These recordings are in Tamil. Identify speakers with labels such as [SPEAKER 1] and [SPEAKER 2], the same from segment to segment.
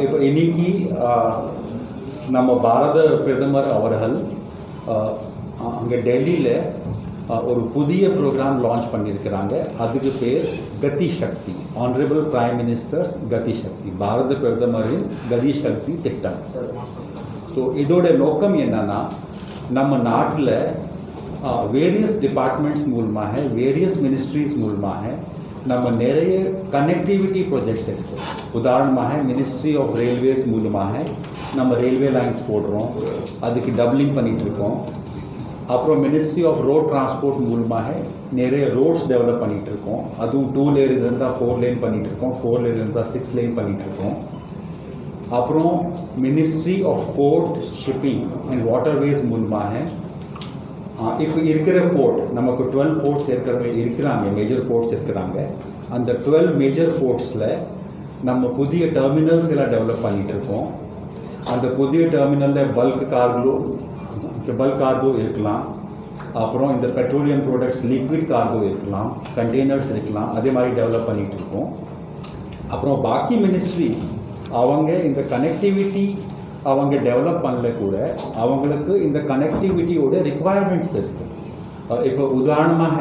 [SPEAKER 1] இப்போ இன்னைக்கு நம்ம பாரத பிரதமர் அவர்கள் அங்கே டெல்லியில் ஒரு புதிய ப்ரோக்ராம் லான்ச் பண்ணியிருக்கிறாங்க. அதுக்கு பேர் கதி சக்தி, ஆனரபிள் பிரைம் மினிஸ்டர்ஸ் கதி சக்தி, பாரத பிரதமரின் கதி சக்தி திட்டம். ஸோ இதோட நோக்கம் என்னன்னா, நம்ம நாட்டில் வேரியஸ் டிபார்ட்மெண்ட்ஸ் மூலமாக வேரியஸ் மினிஸ்ட்ரிஸ் மூலமாக நம்ம நிறைய கனெக்டிவிட்டி ப்ராஜெக்ட்ஸ் இருக்குது. உதாரணமாக மினிஸ்ட்ரி ஆஃப் ரயில்வேஸ் மூலமாக நம்ம ரயில்வே லைன்ஸ் போடுறோம், அதுக்கு டபுளிங் பண்ணிகிட்ருக்கோம். அப்புறம் மினிஸ்ட்ரி ஆஃப் ரோட் டிரான்ஸ்போர்ட் மூலமாக நிறைய ரோட்ஸ் டெவலப் பண்ணிகிட்ருக்கோம். அதுவும் 2 லேன் இருந்தால் 4 லேன் பண்ணிகிட்ருக்கோம், 4 லேன் இருந்தால் 6 லேன் பண்ணிகிட்ருக்கோம். அப்புறம் ministry of port, shipping and waterways மூலமாக இப்போ இருக்கிற போர்ட், நமக்கு 12 போர்ட்ஸ் இருக்கிறாங்க, மேஜர் போர்ட்ஸ் இருக்கிறாங்க. அந்த 12 மேஜர் போர்ட்ஸில் நம்ம புதிய டெர்மினல்ஸ் எல்லாம் டெவலப் பண்ணிகிட்ருக்கோம். அந்த புதிய டெர்மினலில் பல்க் கார்கோ இருக்கலாம், அப்புறம் இந்த பெட்ரோலியம் ப்ராடக்ட்ஸ் லிக்விட் கார்கோ இருக்கலாம், கண்டெய்னர்ஸ் இருக்கலாம், அதே மாதிரி டெவலப் பண்ணிகிட்டு இருக்கோம். அப்புறம் பாக்கி மினிஸ்ட்ரிஸ் அவங்க இந்த கனெக்டிவிட்டி அவங்க டெவலப் பண்ணல கூட அவங்களுக்கு இந்த கனெக்டிவிட்டியோட ரிக்குவயர்மெண்ட்ஸ் இருக்குது. இப்போ உதாரணமாக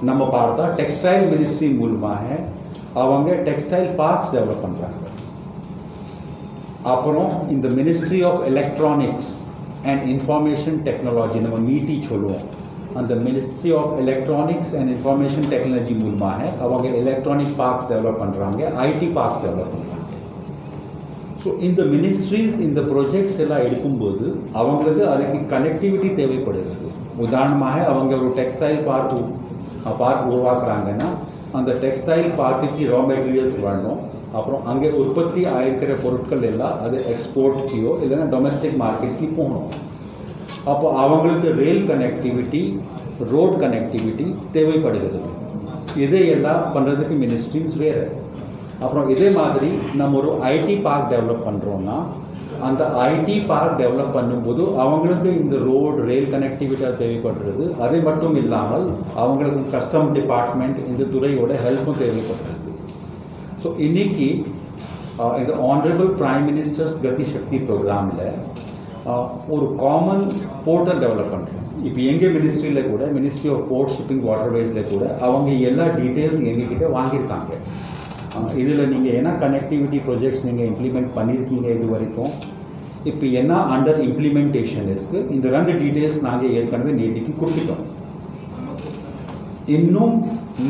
[SPEAKER 1] நம்ம பார்த்தா டெக்ஸ்டைல் மினிஸ்ட்ரி மூலமாக அவங்க டெக்ஸ்டைல் பார்க்ஸ் டெவலப் பண்ணுறாங்க. அப்புறம் இந்த ministry of electronics and information technology, நம்ம மீட்டி சொல்லுவோம், அந்த ministry of electronics and information technology மூலமாக அவங்க எலக்ட்ரானிக் பார்க்ஸ் டெவலப் பண்ணுறாங்க, ஐடி பார்க்ஸ் டெவலப் பண்ணுறாங்க. ஸோ இந்த மினிஸ்ட்ரிஸ் இந்த ப்ராஜெக்ட்ஸ் எல்லாம் எடுக்கும்போது அவங்களுக்கு அதுக்கு கனெக்டிவிட்டி தேவைப்படுகிறது. உதாரணமாக அவங்க ஒரு டெக்ஸ்டைல் பார்க் உருவாக்குறாங்கன்னா அந்த டெக்ஸ்டைல் பார்க்குக்கு ரா மெட்டீரியல்ஸ் வரணும். அப்புறம் அங்கே உற்பத்தி ஆகிருக்கிற பொருட்கள் எல்லாம் அது எக்ஸ்போர்ட்கியோ இல்லைன்னா டொமஸ்டிக் மார்க்கெட்டுக்கு போகணும். அப்போ அவங்களுக்கு ரயில் கனெக்டிவிட்டி, ரோட் கனெக்டிவிட்டி தேவைப்படுகிறது. இதையெல்லாம் பண்ணுறதுக்கு மினிஸ்ட்ரிஸ் வேறு. அப்புறம் இதே மாதிரி நம்ம ஒரு ஐடி பார்க் டெவலப் பண்ணுறோன்னா அந்த ஐடி பார்க் டெவலப் பண்ணும்போது அவங்களுக்கு இந்த ரோடு ரயில் கனெக்டிவிட்டியாக தேவைப்படுறது. அது மட்டும் இல்லாமல் அவங்களுக்கு கஸ்டம் டிபார்ட்மெண்ட் இந்த துறையோட ஹெல்ப்பும் தேவைப்படுறது. ஸோ இன்னைக்கு இந்த ஆனரபிள் பிரைம் மினிஸ்டர்ஸ் கதி சக்தி ப்ரோக்ராமில் ஒரு காமன் போர்ட்டல் டெவலப் பண்ணுறோம். இப்போ எங்கள் மினிஸ்ட்ரியில் கூட, மினிஸ்ட்ரி ஆஃப் போர்ட், ஷிப்பிங், வாட்டர்வேஸில் கூட அவங்க எல்லா டீட்டெயில்ஸ் எங்ககிட்ட வாங்கியிருக்காங்க. இதில் நீங்கள் என்ன கனெக்டிவிட்டி ப்ராஜெக்ட்ஸ் நீங்கள் இம்ப்ளிமெண்ட் பண்ணியிருக்கீங்க இது வரைக்கும், இப்போ என்ன அண்டர் இம்ப்ளிமெண்டேஷன் இருக்குது, இந்த 2 டீட்டெயில்ஸ் நாங்கள் ஏற்கனவே நேற்றுக்கு கொடுத்துட்டோம். இன்னும்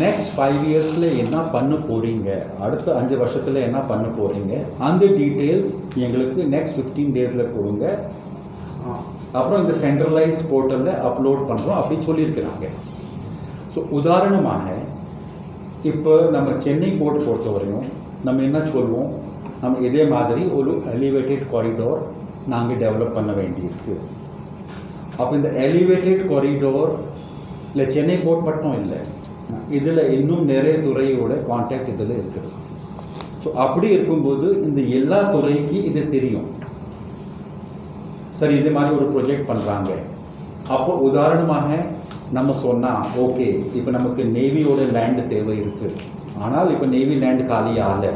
[SPEAKER 1] நெக்ஸ்ட் 5 இயர்ஸில் என்ன பண்ண போகிறீங்க, அடுத்த 5 வருஷத்தில் என்ன பண்ண போகிறீங்க, அந்த டீட்டெயில்ஸ் எங்களுக்கு நெக்ஸ்ட் 15 டேஸில் கொடுங்க. அப்புறம் இந்த சென்ட்ரலைஸ்ட் போர்ட்டலில் அப்லோட் பண்ணுறோம் அப்படி சொல்லியிருக்கிறாங்க. ஸோ உதாரணமாக இப்போ நம்ம சென்னை போர்ட் பொறுத்தவரையும் நம்ம என்ன சொல்லுவோம், நம்ம இதே மாதிரி ஒரு எலிவேட்டட் காரிடோர் நாங்கள் டெவலப் பண்ண வேண்டியிருக்கு. அப்போ இந்த எலிவேட்டட் காரிடோர் இல்லை சென்னை போர்ட் மட்டும் இல்லை, இதில் இன்னும் நிறைய துறையோட கான்டாக்ட் இதில் இருக்குது. ஸோ அப்படி இருக்கும்போது இந்த எல்லா துறைக்கு இது தெரியும். சரி, இதே மாதிரி ஒரு ப்ரொஜெக்ட் பண்ணுறாங்க. அப்போ உதாரணமாக நம்ம சொன்னால், ஓகே இப்போ நமக்கு நேவியோட லேண்டு தேவை இருக்குது, ஆனால் இப்போ நேவி லேண்டு காலி ஆகலை.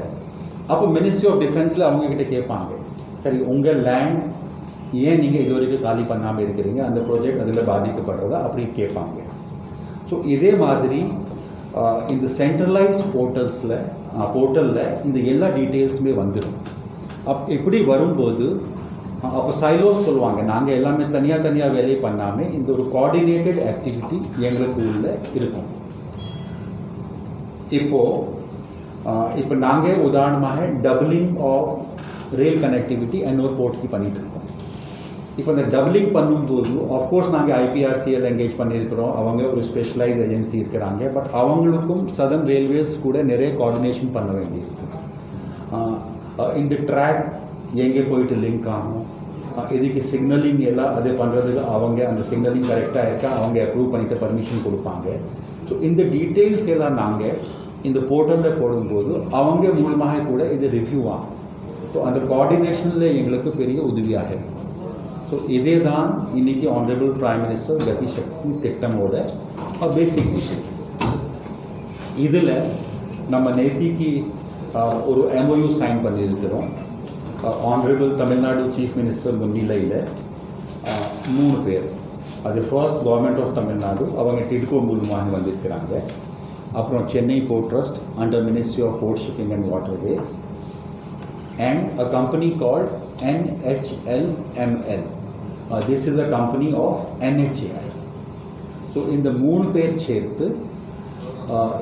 [SPEAKER 1] அப்போ மினிஸ்ட்ரி ஆஃப் டிஃபென்ஸில் அவங்கக்கிட்ட கேட்பாங்க, சரி உங்கள் லேண்ட் ஏன் நீங்கள் இது வரைக்கும் காலி பண்ணாமல் இருக்கிறீங்க, அந்த ப்ராஜெக்ட் அதில் பாதிக்கப்படுறதா அப்படி கேட்பாங்க. ஸோ இதே மாதிரி இந்த சென்ட்ரலைஸ்ட் போர்ட்டலில் இந்த எல்லா டீட்டெயில்ஸுமே வந்துடும். இப்படி வரும்போது அப்போ சைலோஸ் சொல்லுவாங்க, நாங்கள் எல்லாமே தனியாக வேலை பண்ணாமல் இந்த ஒரு கோஆர்டினேட்டட் ஆக்டிவிட்டி எங்களுக்கு உள்ள இருக்கும். இப்போ நாங்கள் உதாரணமாக டபுளிங் ஆஃப் ரயில் கனெக்டிவிட்டி இன்னொரு போர்ட்டுக்கு பண்ணிகிட்டு இருக்கோம். இப்போ இந்த டபுளிங் பண்ணும்போது ஆஃப்கோர்ஸ் நாங்கள் ஐபிஆர்சிஎல் என்கேஜ் பண்ணியிருக்கிறோம், அவங்க ஒரு ஸ்பெஷலைஸ் ஏஜென்சி இருக்கிறாங்க. பட் அவங்களுக்கும் சதர்ன் ரயில்வேஸ் கூட நிறைய கோஆர்டினேஷன் பண்ண வேண்டியிருக்கு. இந்த ட்ராக் எங்கே போயிட்டு லிங்க் ஆகும், இதுக்கு சிக்னலிங் எல்லாம் அது பண்ணுறதுக்கு அவங்க அந்த சிக்னலிங் கரெக்டாக இருக்கா அவங்க அப்ரூவ் பண்ணிட்டு பர்மிஷன் கொடுப்பாங்க. ஸோ இந்த டீட்டெயில்ஸ் எல்லாம் நாங்கள் இந்த போர்ட்டலில் போடும்போது அவங்க மூலமாக கூட இது ரிவ்யூ ஆகும். ஸோ அந்த கோஆர்டினேஷனில் எங்களுக்கு பெரிய உதவியாக இருக்கும். ஸோ இதே தான் இன்றைக்கி ஆனரபிள் பிரைம் மினிஸ்டர் கதி சக்தி திட்டமோட பேசிக் டீட்டெயில்ஸ். இதில் நம்ம நேத்திக்கு ஒரு MOU சைன் பண்ணியிருக்கிறோம். ஆனரபிள் தமிழ்நாடு சீஃப் மினிஸ்டர் முன்னிலையில் 3 பேர். அது ஃபர்ஸ்ட் கவர்மெண்ட் ஆஃப் தமிழ்நாடு, அவங்க டிட்கோ மூலமாக வந்திருக்கிறாங்க. அப்புறம் Chennai port trust under ministry of port shipping and waterways and a company called NHLML. This is a company of NHAI. So இந்த 3 பேர் சேர்த்து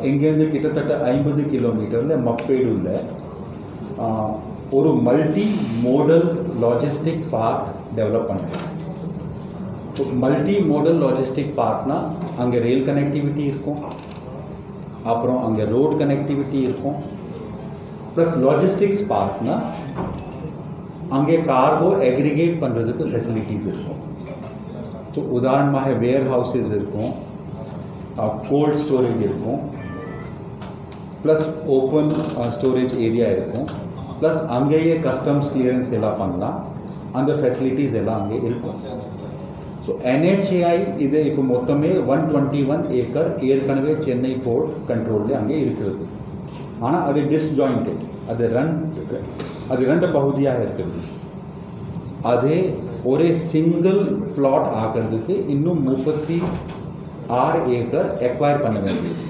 [SPEAKER 1] எங்கேருந்து கிட்டத்தட்ட 50 கிலோமீட்டரில் மப்பேடுள்ள ஒரு multi modal logistic park develop பண்ணுறோம். ஸோ மல்டி மோடல் லாஜிஸ்டிக் பார்க்னா அங்கே ரயில் கனெக்டிவிட்டி இருக்கும், அப்புறம் அங்கே ரோட் கனெக்டிவிட்டி இருக்கும், ப்ளஸ் லாஜிஸ்டிக்ஸ் பார்க்னா அங்கே கார்கோ எக்ரிகேட் பண்ணுறதுக்கு ஃபெசிலிட்டிஸ் இருக்கும். ஸோ உதாரணமாக வேர் ஹவுஸஸ் இருக்கும், கோல்ட் ஸ்டோரேஜ் இருக்கும், ப்ளஸ் ஓப்பன் ஸ்டோரேஜ் ஏரியா இருக்கும், ப்ளஸ் அங்கேயே கஸ்டம்ஸ் கிளியரன்ஸ் எல்லாம் பண்ணலாம். அந்த ஃபெசிலிட்டிஸ் எல்லாம் அங்கே இருக்கும். ஸோ NHAI இது இப்போ மொத்தமே 121 ஏக்கர் ஏற்கனவே சென்னை போர்ட் கண்ட்ரோலில் அங்கே இருக்கிறது. ஆனால் அது டிஸ்ஜாயிண்டட், அது ரெண்டு பகுதியாக இருக்கிறது. அதே ஒரே சிங்கிள் பிளாட் ஆகிறதுக்கு இன்னும் 36 ஏக்கர் எக்வயர் பண்ண வேண்டியது.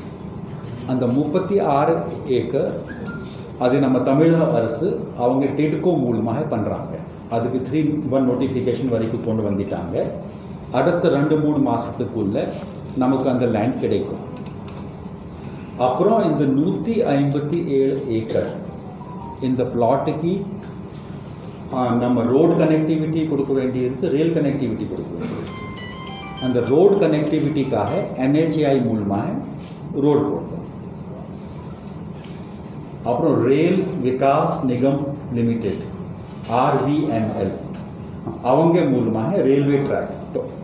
[SPEAKER 1] அந்த 36 ஏக்கர் அது நம்ம தமிழக அரசு அவங்க டிட்கோ மூலமாக பண்ணுறாங்க. அதுக்கு 3-1 நோட்டிஃபிகேஷன் வரைக்கும் கொண்டு வந்துட்டாங்க. அடுத்த 2-3 மாதத்துக்குள்ள நமக்கு அந்த லேண்ட் கிடைக்கும். அப்புறம் இந்த 157 ஏக்கர் இந்த பிளாட்டுக்கு நம்ம ரோடு கனெக்டிவிட்டி கொடுக்க வேண்டியிருக்கு, ரயில் கனெக்டிவிட்டி கொடுக்க வேண்டியிருக்கு. அந்த ரோடு கனெக்டிவிட்டிக்காக NHAI மூலமாக ரோடு போட்டோம். அப்புறம் ரயில் விகாஸ் நிகம் லிமிடெட் RVNL அவங்க மூலமாக ரயில்வே ட்ராக்,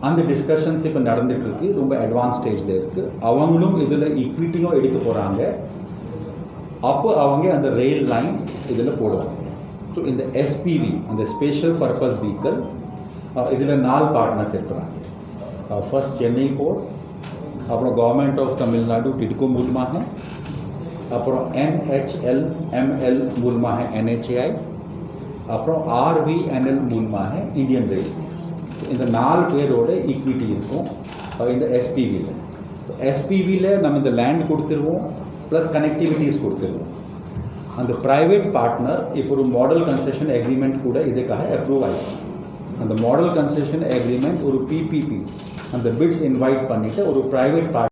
[SPEAKER 1] அந்த டிஸ்கஷன்ஸ் இப்போ நடந்துட்டு இருக்கு, ரொம்ப அட்வான்ஸ் ஸ்டேஜில் இருக்குது. அவங்களும் இதில் ஈக்விட்டியும் எடுக்க போகிறாங்க. அப்போ அவங்க அந்த ரயில் லைன் இதில் போடுவாங்க. ஸோ இந்த SPV அந்த ஸ்பெஷல் பர்பஸ் வெஹிக்கல் இதில் 4 பார்ட்னர்ஸ் இருக்கிறாங்க. ஃபர்ஸ்ட் சென்னை போர்ட், அப்புறம் கவர்மெண்ட் ஆஃப் தமிழ்நாடு டிட்கோ மூலமாக, அப்புறம் NHLML மூலமாக NHAI, அப்புறம் RVNL மூலமாக இந்தியன் ரயில்வேஸ். இந்த 4 பேரோட ஈக்விட்டி இருக்கும் இந்த SPVயில். SPVயில் நம்ம இந்த லேண்ட் கொடுத்துருவோம், ப்ளஸ் கனெக்டிவிட்டிஸ் கொடுத்துருவோம். அந்த ப்ரைவேட் பார்ட்னர் இப்போ ஒரு மாடல் கன்செஷன் அக்ரிமெண்ட் கூட இதுக்காக அப்ரூவ் ஆகிடும். அந்த மாடல் கன்செஷன் அக்ரிமெண்ட் ஒரு PPP அந்த பிட்ஸ் இன்வைட் பண்ணிவிட்டு ஒரு ப்ரைவேட் பார்ட்னர்